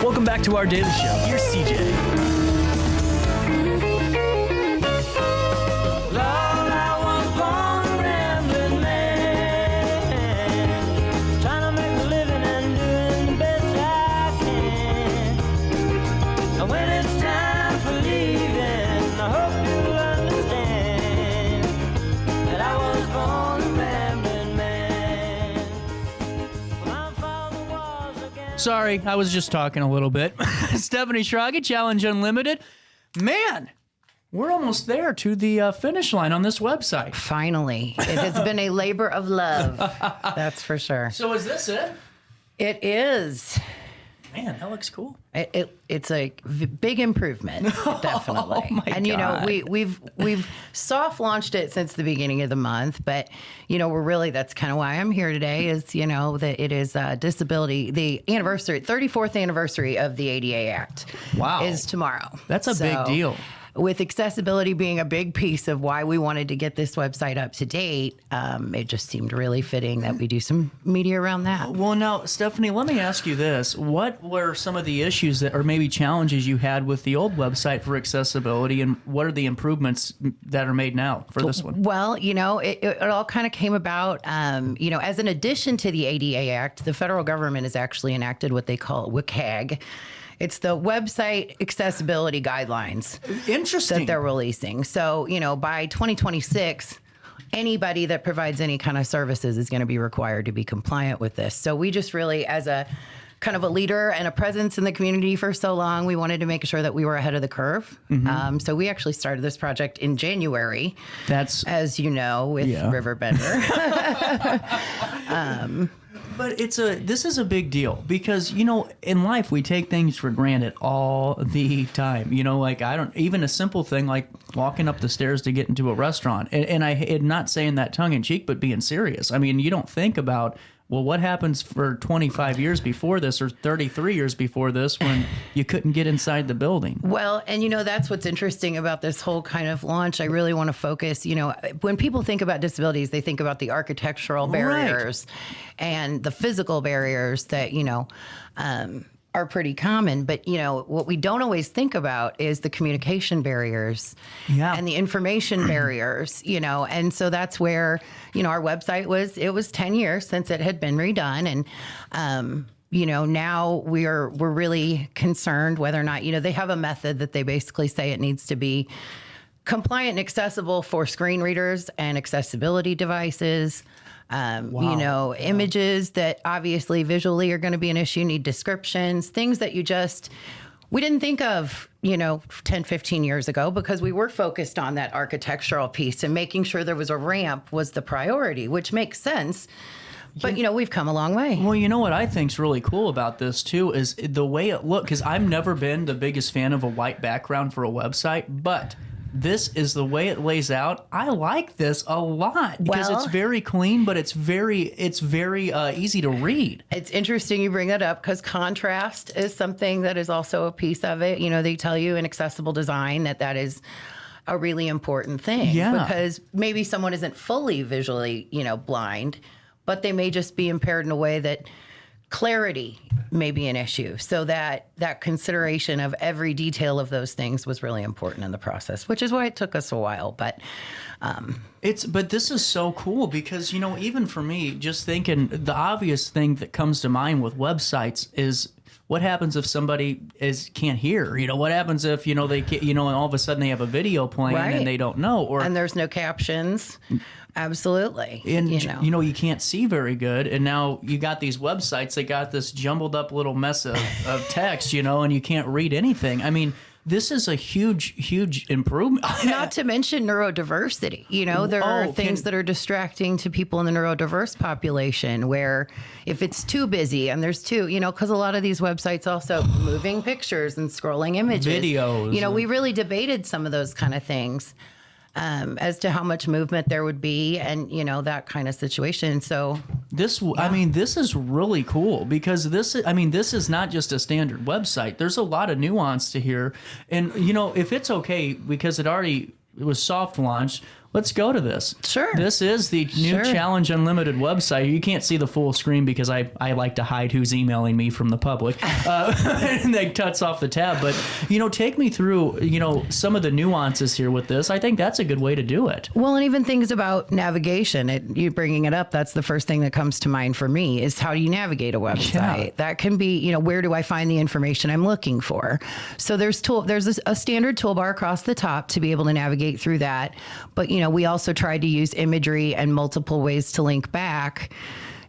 Welcome back to our daily show. Here's CJ. Sorry, I was just talking a little bit. Stephanie Schrage, Challenge Unlimited. Man, we're almost there to the finish line on this website. Finally. It has been a labor of love. That's for sure. So is this it? It is. Man, that looks cool. It's a big improvement, definitely. Oh my and you know, God. we've soft launched it since the beginning of the month, but you know, that's kind of why I'm here today. Is you know that it is disability, the 34th anniversary of the ADA Act. Wow, is tomorrow. That's a big deal. With accessibility being a big piece of why we wanted to get this website up to date, it just seemed really fitting that we do some media around that. Well, now, Stephanie, let me ask you this. What were some of the issues that, or maybe challenges you had with the old website for accessibility, and what are the improvements that are made now for this one? Well, you know, it all kind of came about, you know, as an addition to the ADA Act, the federal government has actually enacted what they call WCAG. It's the Website Accessibility Guidelines. Interesting. That they're releasing. So, you know, by 2026, anybody that provides any kind of services is going to be required to be compliant with this. So we just really, as a kind of a leader and a presence in the community for so long, we wanted to make sure that we were ahead of the curve. Mm-hmm. So we actually started this project in January. That's, as you know, with RiverBender. But this is a big deal because, you know, in life we take things for granted all the time. You know, like even a simple thing like walking up the stairs to get into a restaurant. And I'm not saying that tongue in cheek, but being serious. I mean, you don't think about, well, what happens for 25 years before this or 33 years before this when you couldn't get inside the building? Well, and you know, that's what's interesting about this whole kind of launch. I really want to focus, you know, when people think about disabilities, they think about the architectural barriers and the physical barriers that, you know, are pretty common. But, you know, what we don't always think about is the communication barriers and the information barriers, you know, and so that's where, you know, our website was 10 years since it had been redone. And, you know, now we're really concerned whether or not, you know, they have a method that they basically say it needs to be compliant and accessible for screen readers and accessibility devices. You know, images that obviously visually are going to be an issue, need descriptions, things that we didn't think of, you know, 10, 15 years ago because we were focused on that architectural piece and making sure there was a ramp was the priority, which makes sense. But, you know, we've come a long way. Well, you know what I think's really cool about this, too, is the way it looks, because I've never been the biggest fan of a white background for a website, but this is the way it lays out. I like this a lot because it's very clean, but it's very easy to read. It's interesting you bring that up because contrast is something that is also a piece of it. You know, they tell you in accessible design that is a really important thing because maybe someone isn't fully visually, you know, blind, but they may just be impaired in a way that clarity may be an issue. So that consideration of every detail of those things was really important in the process, which is why it took us a while. But but this is so cool because, you know, even for me, just thinking the obvious thing that comes to mind with websites is what happens if somebody can't hear? You know, what happens if, you know, they can't, you know, and all of a sudden they have a video playing and they don't know, and there's no captions. Absolutely. And, you know, you can't see very good. And now you got these websites that got this jumbled up little mess of text, you know, and you can't read anything. I mean, this is a huge, huge improvement. Not to mention neurodiversity. You know, there are things that are distracting to people in the neurodiverse population where if it's too busy and there's you know, because a lot of these websites also moving pictures and scrolling images. Videos. You know, we really debated some of those kind of things. As to how much movement there would be and, you know, that kind of situation. So I mean, this is really cool because this is not just a standard website. There's a lot of nuance to here. And, you know, if it's okay, because it was soft launched, let's go to this. Sure. This is the new Challenge Unlimited website. You can't see the full screen because I like to hide who's emailing me from the public. And that cuts off the tab. But, take me through, some of the nuances here with this. I think that's a good way to do it. Well, and even things about navigation, you bringing it up, that's the first thing that comes to mind for me is how do you navigate a website? Yeah. That can be, where do I find the information I'm looking for? So there's a standard toolbar across the top to be able to navigate through that. But, we also tried to use imagery and multiple ways to link back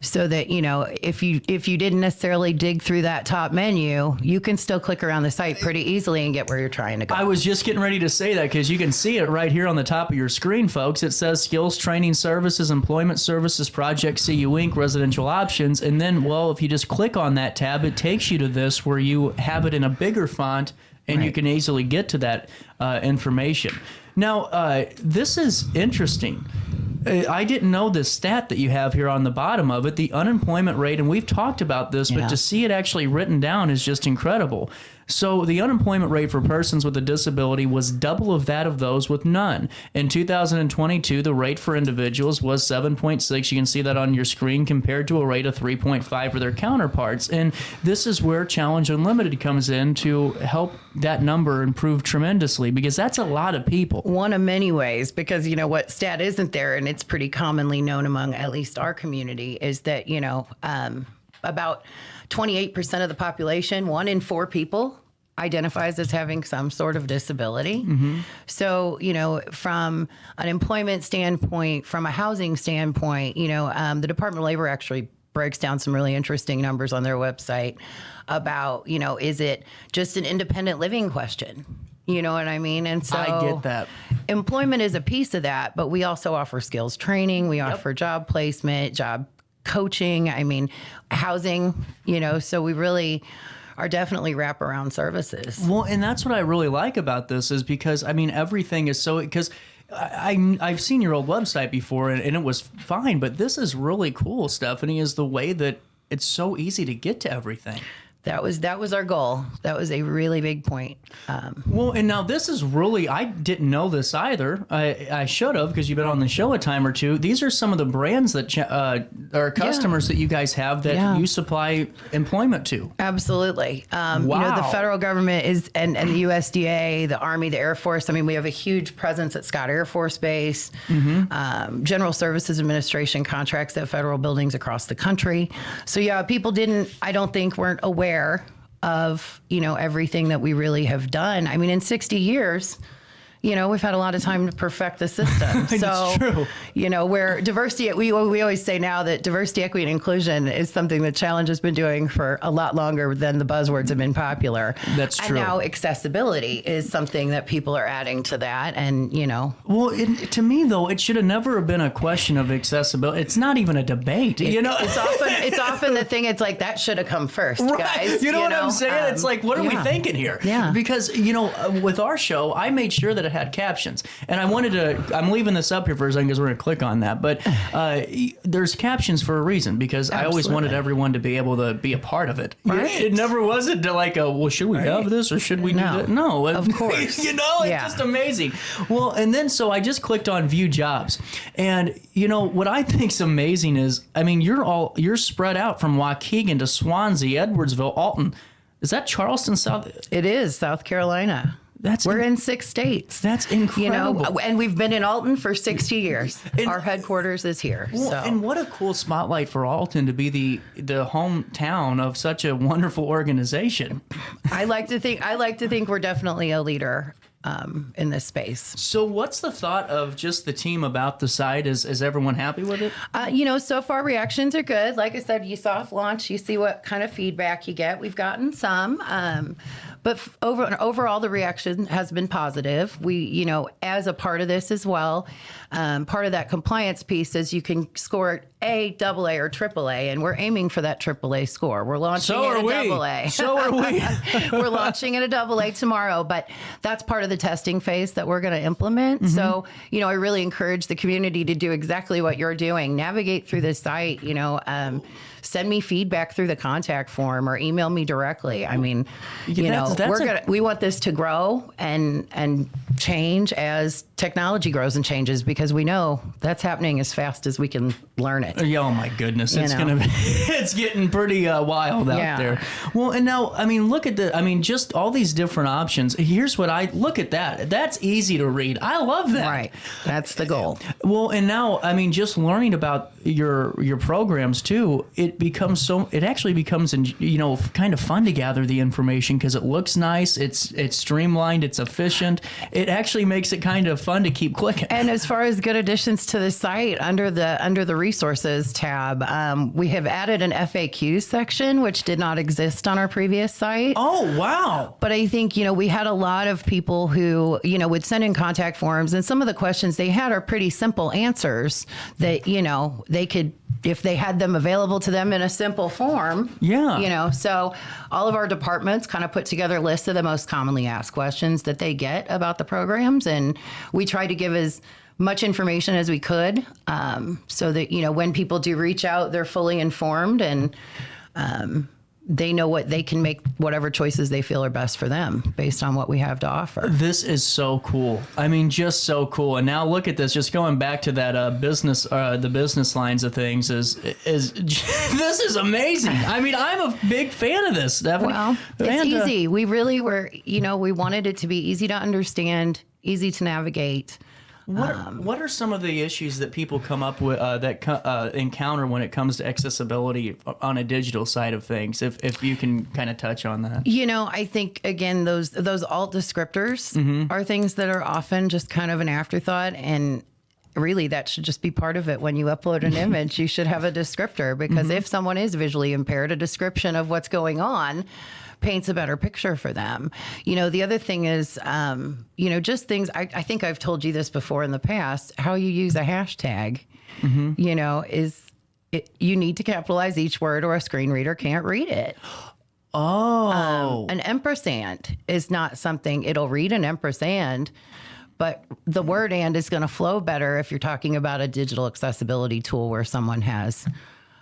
so that, if you didn't necessarily dig through that top menu, you can still click around the site pretty easily and get where you're trying to go. I was just getting ready to say that because you can see it right here on the top of your screen, folks. It says skills, training services, employment services, project CU Inc., residential options. And then, if you just click on that tab, it takes you to this where you have it in a bigger font and you can easily get to that information. Now, this is interesting. I didn't know this stat that you have here on the bottom of it, the unemployment rate, and we've talked about this, but to see it actually written down is just incredible. So the unemployment rate for persons with a disability was double of that of those with none. In 2022, the rate for individuals was 7.6. You can see that on your screen compared to a rate of 3.5 for their counterparts. And this is where Challenge Unlimited comes in to help that number improve tremendously because that's a lot of people. One of many ways, because what stat isn't there, and it's pretty commonly known among at least our community, is that, about 28% of the population, 1 in 4 people, identifies as having some sort of disability. Mm-hmm. So, from an employment standpoint, from a housing standpoint, the Department of Labor actually breaks down some really interesting numbers on their website about, is it just an independent living question? You know what I mean? And so I get that. Employment is a piece of that, but we also offer skills training. We offer job placement, job coaching, housing, so we really are definitely wraparound services. Well, and that's what I really like about this is because, everything is so, because I've seen your old website before and it was fine, but this is really cool, Stephanie, is the way that it's so easy to get to everything. That was our goal. That was a really big point. Well, and now this is really, I didn't know this either. I should have because you've been on the show a time or two. These are some of the brands that are customers that you guys have that you supply employment to. Absolutely. The federal government is, and the USDA, the Army, the Air Force. We have a huge presence at Scott Air Force Base, General Services Administration contracts at federal buildings across the country. So people weren't aware of, everything that we really have done. In 60 years, we've had a lot of time to perfect the system. So, true. Where diversity, we always say now that diversity, equity, and inclusion is something that Challenge has been doing for a lot longer than the buzzwords have been popular. That's true. And now accessibility is something that people are adding to that. And, Well, to me, though, it should have never been a question of accessibility. It's not even a debate, It's often the thing, it's like, that should have come first, guys. You know what I'm saying? It's like, what are we thinking here? Yeah. Because, with our show, I made sure that it had captions. And I'm leaving this up here for a second because we're going to click on that. But there's captions for a reason because I always wanted everyone to be able to be a part of it. Right. It never wasn't like, should we have this or should we do that? No. Of course. It's just amazing. Well, and then so I just clicked on view jobs. And, what I think's amazing is, you're spread out from Waukegan to Swansea, Edwardsville, Alton. Is that Charleston, South? It is South Carolina. We're in 6 states. That's incredible. And we've been in Alton for 60 years. Our headquarters is here. And what a cool spotlight for Alton to be the hometown of such a wonderful organization. I like to think we're definitely a leader in this space. So what's the thought of just the team about the site? Is everyone happy with it? So far reactions are good. Like I said, you soft launch, you see what kind of feedback you get. We've gotten some. But overall, the reaction has been positive. We, as a part of this as well, part of that compliance piece is you can score A, double A, or triple A, and we're aiming for that triple A score. We're launching So at are a we. double A. So are we. We're launching at a double A tomorrow, but that's part of the testing phase that we're going to implement. So, I really encourage the community to do exactly what you're doing. Navigate through the site, send me feedback through the contact form or email me directly. I mean, we want this to grow and change as technology grows and changes, because we know that's happening as fast as we can learn it. Oh my goodness, it's getting pretty wild out there. Well, and now, look at just all these different options. Here's what I look at that. That's easy to read. I love that. Right. That's the goal. Well, and now, just learning about your programs too, it actually becomes kind of fun to gather the information, because it looks nice, it's streamlined, it's efficient. It actually makes it kind of fun to keep clicking. And as far as good additions to the site, under the resources tab, we have added an FAQ section, which did not exist on our previous site. Oh, wow. But I think, we had a lot of people who, would send in contact forms, and some of the questions they had are pretty simple answers that, they could, if they had them available to them in a simple form. Yeah. So all of our departments kind of put together lists of the most commonly asked questions that they get about the programs. And we tried to give as much information as we could, so that, when people do reach out, they're fully informed, and they know what they can make, whatever choices they feel are best for them based on what we have to offer. This is so cool. Just so cool. And now look at this. Just going back to that the business lines of things is this is amazing. I'm a big fan of this, Stephanie. Well, it's easy. We really were. We wanted it to be easy to understand, easy to navigate. What are some of the issues that people come up with encounter when it comes to accessibility on a digital side of things? If you can kind of touch on that. I think, again, those alt descriptors are things that are often just kind of an afterthought, and really that should just be part of it. When you upload an image, you should have a descriptor, because if someone is visually impaired, a description of what's going on paints a better picture for them. The other thing is, just things, I think I've told you this before in the past, how you use a hashtag, you need to capitalize each word or a screen reader can't read it. Oh. An ampersand is not something, it'll read an ampersand, but the word "and" is going to flow better if you're talking about a digital accessibility tool where someone has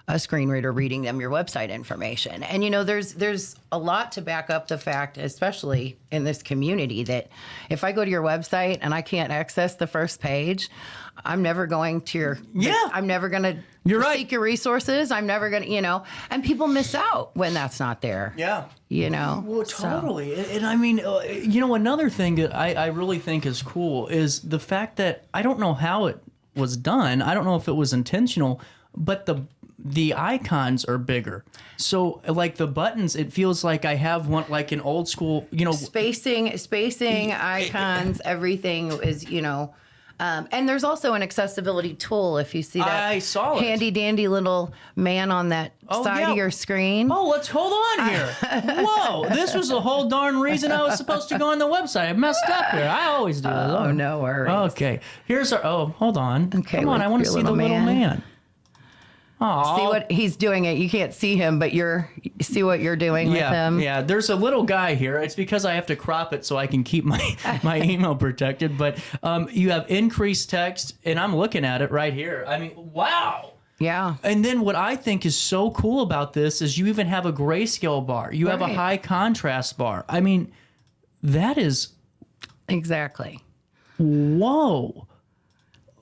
a screen reader reading them your website information. And, there's a lot to back up the fact, especially in this community, that if I go to your website and I can't access the first page, I'm never going to I'm never going to seek your resources. I'm never going to, and people miss out when that's not there. Yeah. Well, totally. So. And another thing that I really think is cool is the fact that I don't know how it was done. I don't know if it was intentional, but the icons are bigger. So like the buttons, it feels like I have one, like an old school, spacing, icons, everything is, and there's also an accessibility tool. If you see that, I saw it. Handy dandy little man on that side of your screen. Oh, let's hold on here. Whoa, this was the whole darn reason I was supposed to go on the website. I messed up here. I always do this. Oh, no worries. Okay, here's our. Oh, hold on. Okay, come on. I want to see the little man. Aww. See what he's doing. You can't see him, but see what you're doing with him. Yeah, there's a little guy here. It's because I have to crop it so I can keep my email protected. But you have increased text, and I'm looking at it right here. Wow. Yeah. And then what I think is so cool about this is you even have a grayscale bar. You have a high contrast bar. That is... Exactly. Whoa.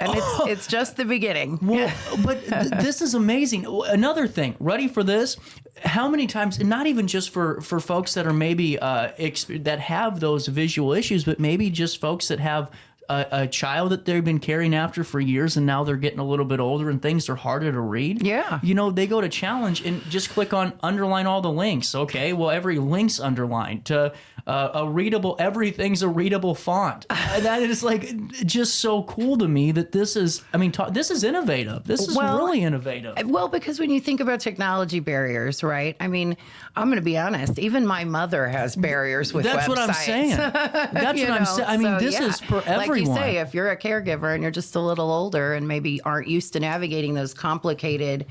And it's just the beginning. Well, but this is amazing. Another thing, ready for this? How many times, and not even just for folks that are maybe that have those visual issues, but maybe just folks that have a child that they've been caring after for years, and now they're getting a little bit older and things are harder to read. Yeah. They go to challenge and just click on underline all the links. Okay, well, every link's underlined to a readable, everything's a readable font. And that is like just so cool to me that this is, I mean, this is innovative. This is really innovative. Well, because when you think about technology barriers, right? I mean, I'm going to be honest, even my mother has barriers with That's websites. what I'm saying. That's what I'm saying. I mean, this is for everyone. Like you say, if you're a caregiver and you're just a little older and maybe aren't used to navigating those complicated,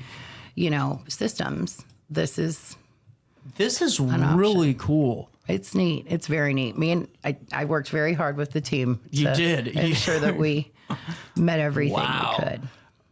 systems, this is really cool. It's neat. It's very neat. I worked very hard with the team. You did. Ensure that we met everything we could.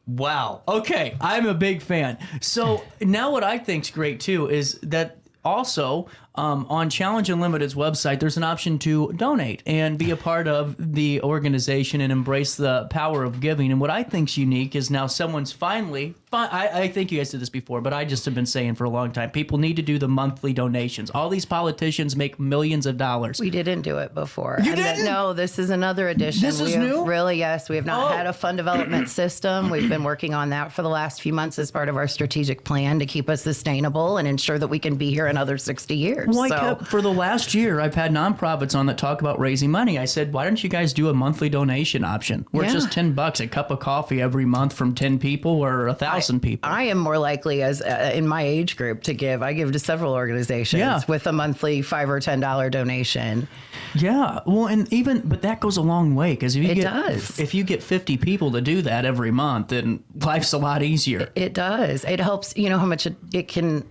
Wow. Okay. I'm a big fan. So now what I think's great too is that also on Challenge Unlimited's website, there's an option to donate and be a part of the organization and embrace the power of giving. And what I think's unique is now someone's finally, I think you guys did this before, but I just have been saying for a long time, people need to do the monthly donations. All these politicians make millions of dollars. We didn't do it before. You didn't? No, this is another edition. This is new? Really, yes. We have not had a fund development system. We've been working on that for the last few months as part of our strategic plan to keep us sustainable and ensure that we can be here another 60 years. Well, for the last year, I've had nonprofits on that talk about raising money. I said, why don't you guys do a monthly donation option? Where it's just $10, a cup of coffee every month from 10 people or 1,000 people. I am more likely, as in my age group, to give. I give to several organizations with a monthly $5 or $10 donation. Yeah, well, but that goes a long way because if you get 50 people to do that every month, then life's a lot easier. It does. It helps. You know how much it can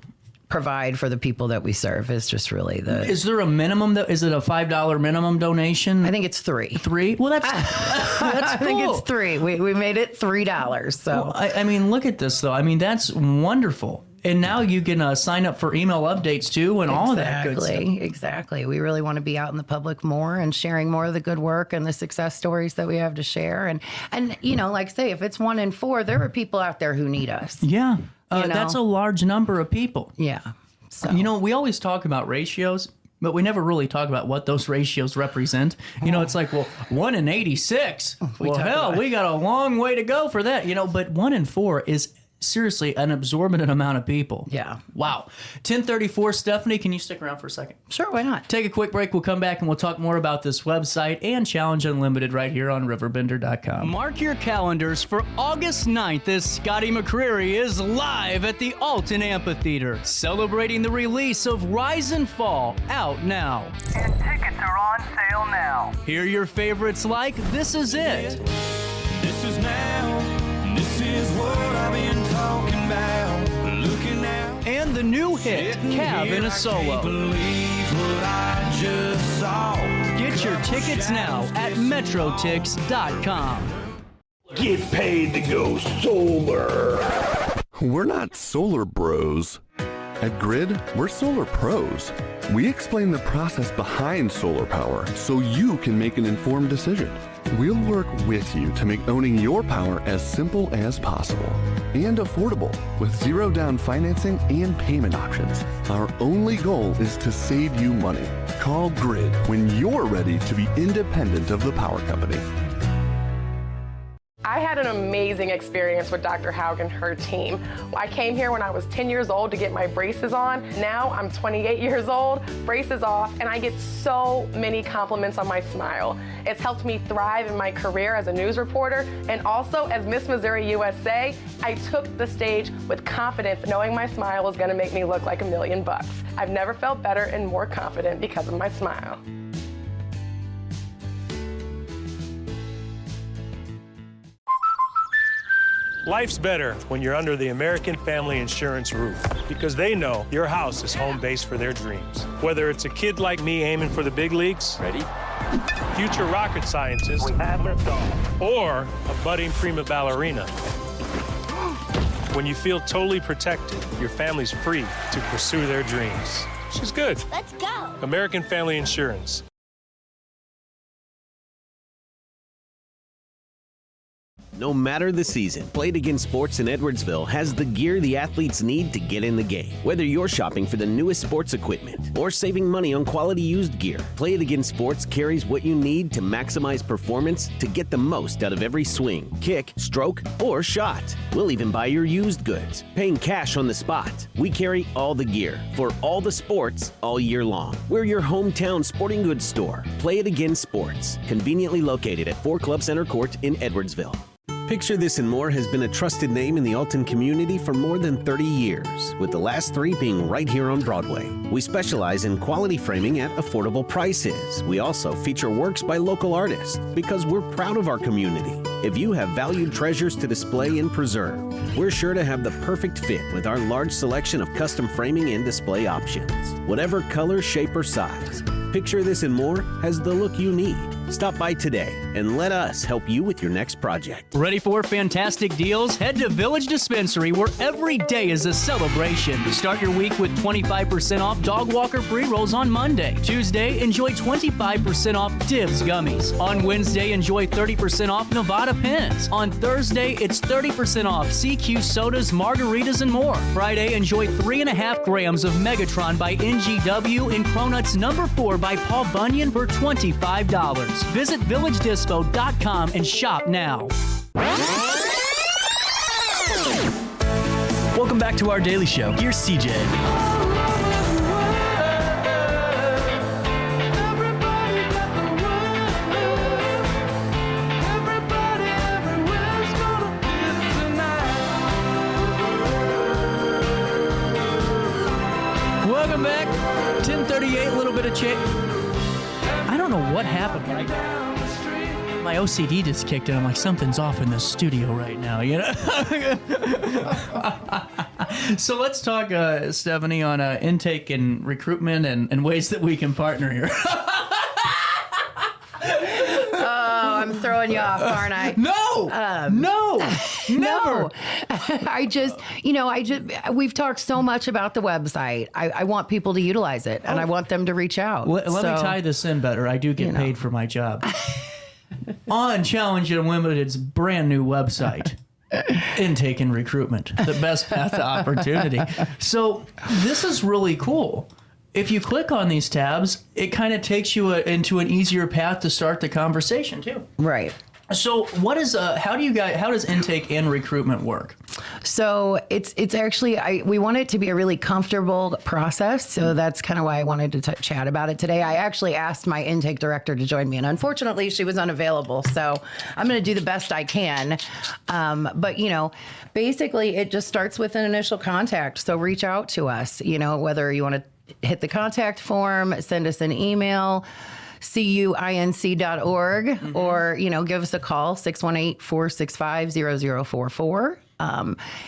provide for the people that we serve is just really Is there a minimum? Is it a $5 minimum donation? I think it's $3. $3? Well, that's I think it's $3. We made it $3. So I mean, look at this though. I mean, that's wonderful. And now you can sign up for email updates too, and all of that good stuff. Exactly. We really want to be out in the public more and sharing more of the good work and the success stories that we have to share. And like I say, if it's 1 in 4, there are people out there who need us. Yeah. That's a large number of people. Yeah. So. We always talk about ratios, but we never really talk about what those ratios represent. It's like, 1 in 86. We got a long way to go for that. But 1 in 4 is seriously an absorbent amount of people. Yeah. Wow. 10:34, Stephanie, can you stick around for a second? Sure, why not? Take a quick break. We'll come back and we'll talk more about this website and Challenge Unlimited right here on RiverBender.com. Mark your calendars for August 9th as Scotty McCreery is live at the Alton Amphitheater, celebrating the release of Rise and Fall, out now. And tickets are on sale now. Hear your favorites like This Is It. This is now. This is what I've been talking about. Looking out. And the new hit, Cab in a Solo. Can't believe what I just saw. Get your tickets now at metrotix.com. Get paid to go solar. We're not solar bros. At Grid, we're solar pros. We explain the process behind solar power so you can make an informed decision. We'll work with you to make owning your power as simple as possible and affordable with zero down financing and payment options. Our only goal is to save you money. Call Grid when you're ready to be independent of the power company. I had an amazing experience with Dr. Haug and her team. I came here when I was 10 years old to get my braces on. Now I'm 28 years old, braces off, and I get so many compliments on my smile. It's helped me thrive in my career as a news reporter, and also as Miss Missouri USA, I took the stage with confidence, knowing my smile was gonna make me look like $1 million. I've never felt better and more confident because of my smile. Life's better when you're under the American Family Insurance roof because they know your house is home base for their dreams. Whether it's a kid like me aiming for the big leagues, ready? Future rocket scientist, or a budding prima ballerina. When you feel totally protected, your family's free to pursue their dreams. She's good. Let's go. American Family Insurance. no matter the season. Play It Again Sports in Edwardsville has the gear the athletes need to get in the game. Whether you're shopping for the newest sports equipment or saving money on quality used gear, Play It Again Sports carries what you need to maximize performance to get the most out of every swing, kick, stroke, or shot. We'll even buy your used goods, paying cash on the spot. We carry all the gear for all the sports all year long. We're your hometown sporting goods store. Play It Again Sports, conveniently located at 4 Club Center Court in Edwardsville. Picture This and More has been a trusted name in the Alton community for more than 30 years, with the last 3 being right here on Broadway. We specialize in quality framing at affordable prices. We also feature works by local artists because we're proud of our community. If you have valued treasures to display and preserve, we're sure to have the perfect fit with our large selection of custom framing and display options. Whatever color, shape, or size, Picture This and More has the look you need. Stop by today and let us help you with your next project. Ready for fantastic deals? Head to Village Dispensary, where every day is a celebration. Start your week with 25% off Dog Walker pre-rolls on Monday. Tuesday, enjoy 25% off Divs gummies. On Wednesday, enjoy 30% off Nevada pens. On Thursday, it's 30% off CQ sodas, margaritas, and more. Friday, enjoy 3.5 grams of Megatron by NGW and Cronuts number 4 by Paul Bunyan for $25. Visit VillageDispo.com and shop now. Welcome back to our daily show. Here's CJ. Welcome back. 10:38, a little bit of change. I don't know what happened, but my OCD just kicked in. I'm like, something's off in the studio right now, you know? So let's talk, Stephanie, on intake and recruitment and ways that we can partner here. I'm throwing you off, aren't I? No, never. No. We've talked so much about the website. I want people to utilize it, and I want them to reach out. Let me tie this in better. I do get paid for my job. On Challenge Unlimited's brand new website, intake and recruitment, the best path to opportunity. So this is really cool. If you click on these tabs, it kind of takes you into an easier path to start the conversation too. Right. So what is how does intake and recruitment work? So it's actually, we want it to be a really comfortable process. So that's kind of why I wanted to chat about it today. I actually asked my intake director to join me, and unfortunately she was unavailable. So I'm going to do the best I can. But basically it just starts with an initial contact. So reach out to us, whether you want to hit the contact form, send us an email, cuinc.org, or, give us a call, 618-465-0044.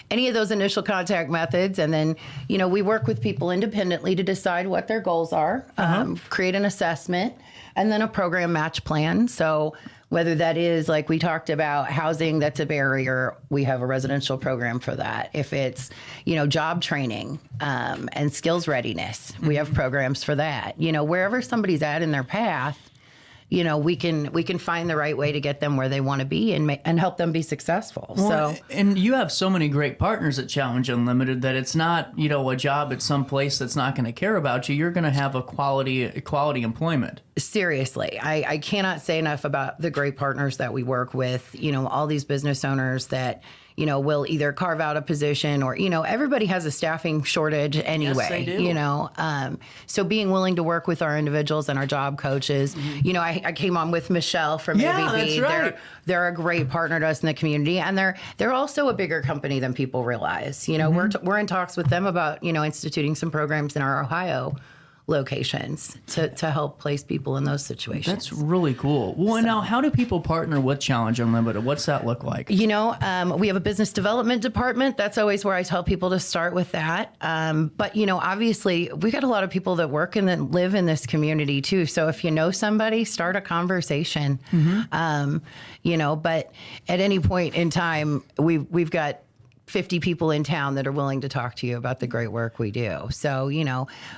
Any of those initial contact methods. And then, we work with people independently to decide what their goals are, create an assessment, and then a program match plan. So whether that is, like we talked about, housing that's a barrier, we have a residential program for that. If it's, job training and skills readiness, we have programs for that. Wherever somebody's at in their path, we can find the right way to get them where they want to be and help them be successful. Well, and you have so many great partners at Challenge Unlimited that it's not, a job at some place that's not going to care about you. You're going to have a quality employment. Seriously, I cannot say enough about the great partners that we work with. All these business owners that will either carve out a position or, everybody has a staffing shortage anyway, Yes, they do. So being willing to work with our individuals and our job coaches, I came on with Michelle from ABB. That's right. They're a great partner to us in the community, and they're also a bigger company than people realize. We're in talks with them about, instituting some programs in our Ohio locations to help place people in those situations. That's really cool. Well, now, how do people partner with Challenge Unlimited? What's that look like? We have a business development department. That's always where I tell people to start with that. But, obviously, we got a lot of people that work and that live in this community, too. So if you know somebody, start a conversation. But at any point in time, we've got 50 people in town that are willing to talk to you about the great work we do. So,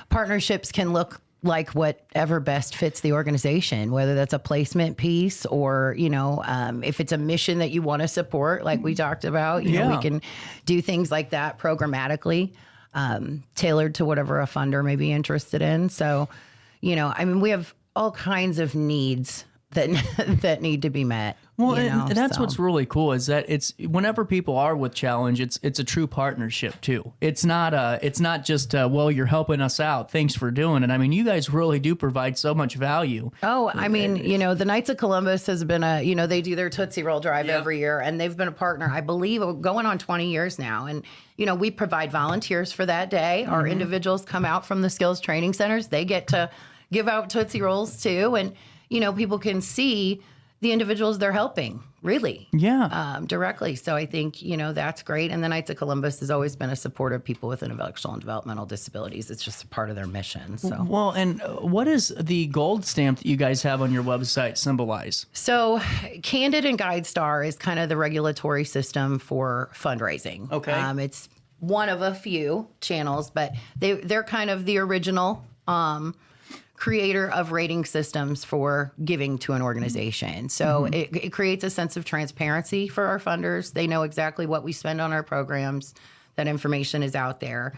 partnerships can look like whatever best fits the organization, whether that's a placement piece or, if it's a mission that you want to support, like we talked about, you know, we can do things like that programmatically, tailored to whatever a funder may be interested in. So, we have all kinds of needs that need to be met. Well, and that's what's really cool is that it's whenever people are with Challenge, it's a true partnership too. It's not just well, you're helping us out. Thanks for doing it. I mean, you guys really do provide so much value. Oh, I mean, the Knights of Columbus has been they do their Tootsie Roll Drive every year, and they've been a partner, I believe, going on 20 years now. And we provide volunteers for that day. Our individuals come out from the skills training centers. They get to give out Tootsie Rolls too, and people can see the individuals they're helping, really. Yeah. Directly. So I think, that's great. And the Knights of Columbus has always been a supporter of people with intellectual and developmental disabilities. It's just a part of their mission. So. Well, and what does the gold stamp that you guys have on your website symbolize? So Candid and GuideStar is kind of the regulatory system for fundraising. Okay. It's one of a few channels, but they're kind of the original creator of rating systems for giving to an organization. So it creates a sense of transparency for our funders. They know exactly what we spend on our programs. That information is out there.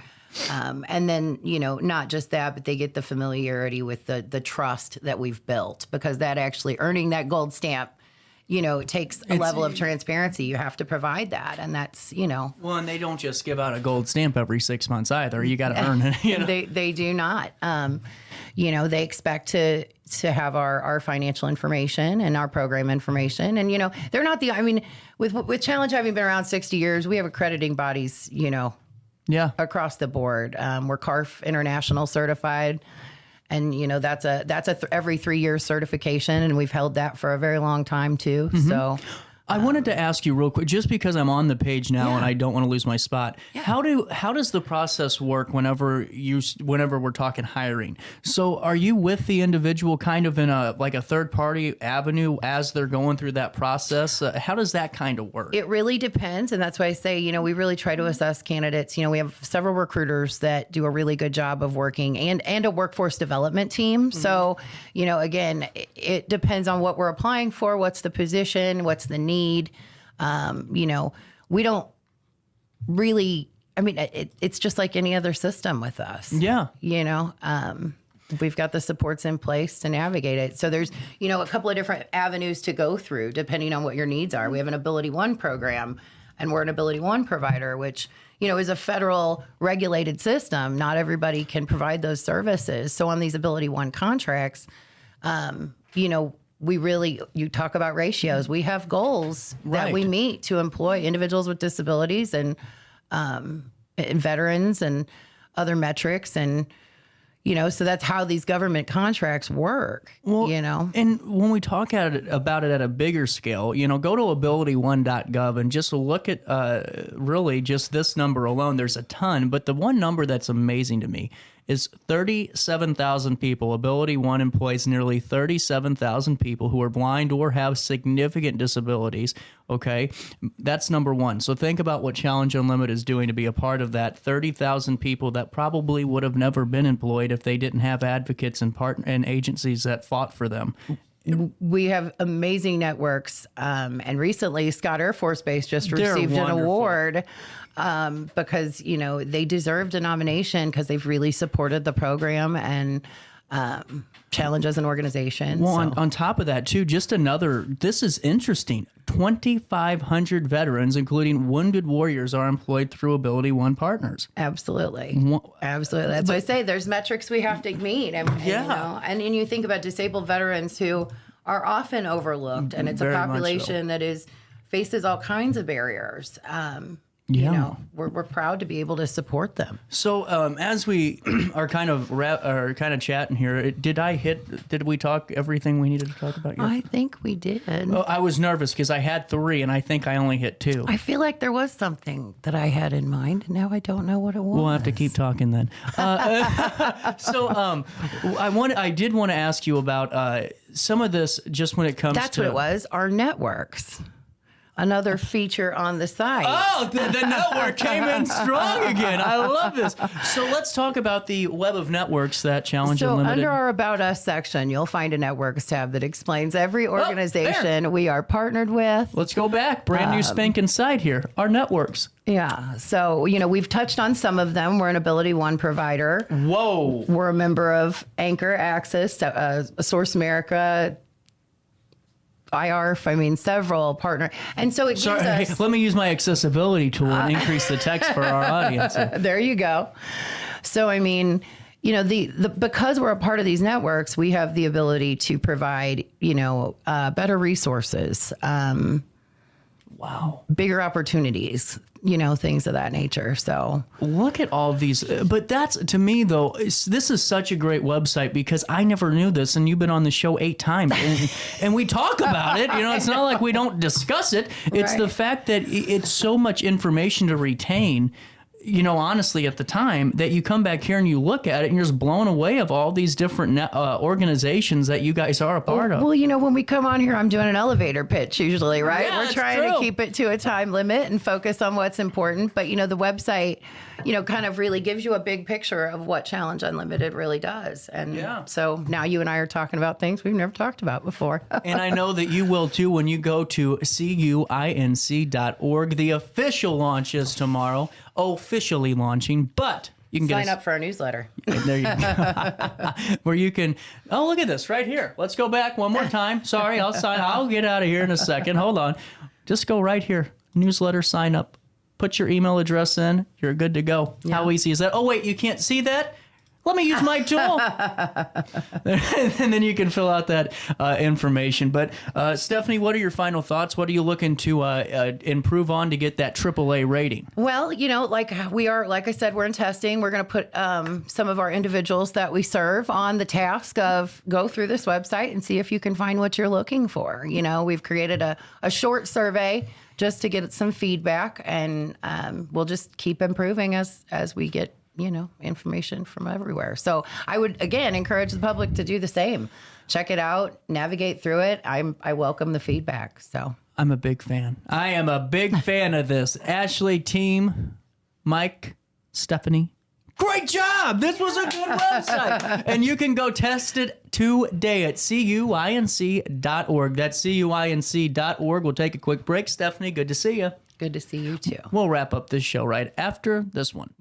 And then, not just that, but they get the familiarity with the trust that we've built, because that actually earning that gold stamp, it takes a level of transparency. You have to provide that. And that's, Well, and they don't just give out a gold stamp every 6 months either. You got to earn it. They do not. They expect to have our financial information and our program information. And, they're not with Challenge having been around 60 years, we have accrediting bodies, across the board. We're CARF International certified. And, that's every 3 year certification. And we've held that for a very long time, too. So I wanted to ask you real quick, just because I'm on the page now and I don't want to lose my spot. Yeah. How does the process work whenever we're talking hiring? So are you with the individual kind of in a third party avenue as they're going through that process? How does that kind of work? It really depends. And that's why I say, we really try to assess candidates. We have several recruiters that do a really good job of working and a workforce development team. So, again, it depends on what we're applying for, what's the position, what's the need. We don't really, it's just like any other system with us. Yeah. We've got the supports in place to navigate it. So there's, a couple of different avenues to go through depending on what your needs are. We have an Ability One program, and we're an Ability One provider, which, is a federal regulated system. Not everybody can provide those services. So on these Ability One contracts, you talk about ratios. We have goals that we meet to employ individuals with disabilities and veterans and other metrics. And, so that's how these government contracts work, And when we talk about it at a bigger scale, go to ability1.gov and just look at really just this number alone. There's a ton, but the one number that's amazing to me is 37,000 people. Ability One employs nearly 37,000 people who are blind or have significant disabilities. Okay, that's number one. So think about what Challenge Unlimited is doing to be a part of that 30,000 people that probably would have never been employed if they didn't have advocates and agencies that fought for them. We have amazing networks. And recently, Scott Air Force Base just received an award because, they deserved a nomination because they've really supported the program and Challenge as an organization. Well, on top of that, too, this is interesting. 2,500 veterans, including wounded warriors, are employed through Ability One partners. Absolutely. Absolutely. That's why I say there's metrics we have to meet. And you think about disabled veterans who are often overlooked, and it's a population that faces all kinds of barriers. We're proud to be able to support them. So as we are kind of chatting here, did we talk everything we needed to talk about? I think we did. Well, I was nervous because I had 3 and I think I only hit 2. I feel like there was something that I had in mind. Now I don't know what it was. We'll have to keep talking then. I did want to ask you about some of this just when it comes That's what it was, our networks. another feature on the site. Oh, the network came in strong again. I love this. So let's talk about the web of networks that Challenge So Unlimited. under our About Us section, you'll find a networks tab that explains every organization we are partnered with. Let's go back. Brand new spanking site here. Our networks. Yeah. So, we've touched on some of them. We're an Ability One provider. Whoa. We're a member of Anchor Access, Source America, IARF, several partner. And so it gives us... Hey, let me use my accessibility tool and increase the text for our audience. There you go. So, because we're a part of these networks, we have the ability to provide, better resources, bigger opportunities, things of that nature. So look at all of these. But that's, to me, though, this is such a great website because I never knew this, and you've been on the show 8 times, and we talk about it. It's not like we don't discuss it. It's the fact that it's so much information to retain. Honestly, at the time that you come back here and you look at it and you're just blown away of all these different organizations that you guys are a part of. Well, when we come on here, I'm doing an elevator pitch usually, right? Yeah, We're trying to keep it to a time limit and focus on what's important. But, the website, kind of really gives you a big picture of what Challenge Unlimited really does. And so now you and I are talking about things we've never talked about before. And I know that you will too when you go to cuinc.org. The official launch is tomorrow. Officially launching, but you can sign up for our newsletter. There you go. Where you can, look at this right here. Let's go back one more time. Sorry, I'll get out of here in a second. Hold on. Just go right here. Newsletter sign up. Put your email address in. You're good to go. Yeah. How easy is that? Oh, wait, you can't see that? Let me use my tool. And then you can fill out that information. But Stephanie, what are your final thoughts? What are you looking to improve on to get that AAA rating? Well, like I said, we're in testing. We're going to put some of our individuals that we serve on the task of go through this website and see if you can find what you're looking for. We've created a short survey just to get some feedback, and we'll just keep improving as we get information from everywhere. So I would, again, encourage the public to do the same. Check it out, navigate through it. I welcome the feedback. So I'm a big fan. I am a big fan of this. Ashley, team, Mike, Stephanie, great job. This was a good website. And you can go test it today at cuinc.org. That's cuinc.org. We'll take a quick break. Stephanie, good to see you. Good to see you too. We'll wrap up this show right after this one.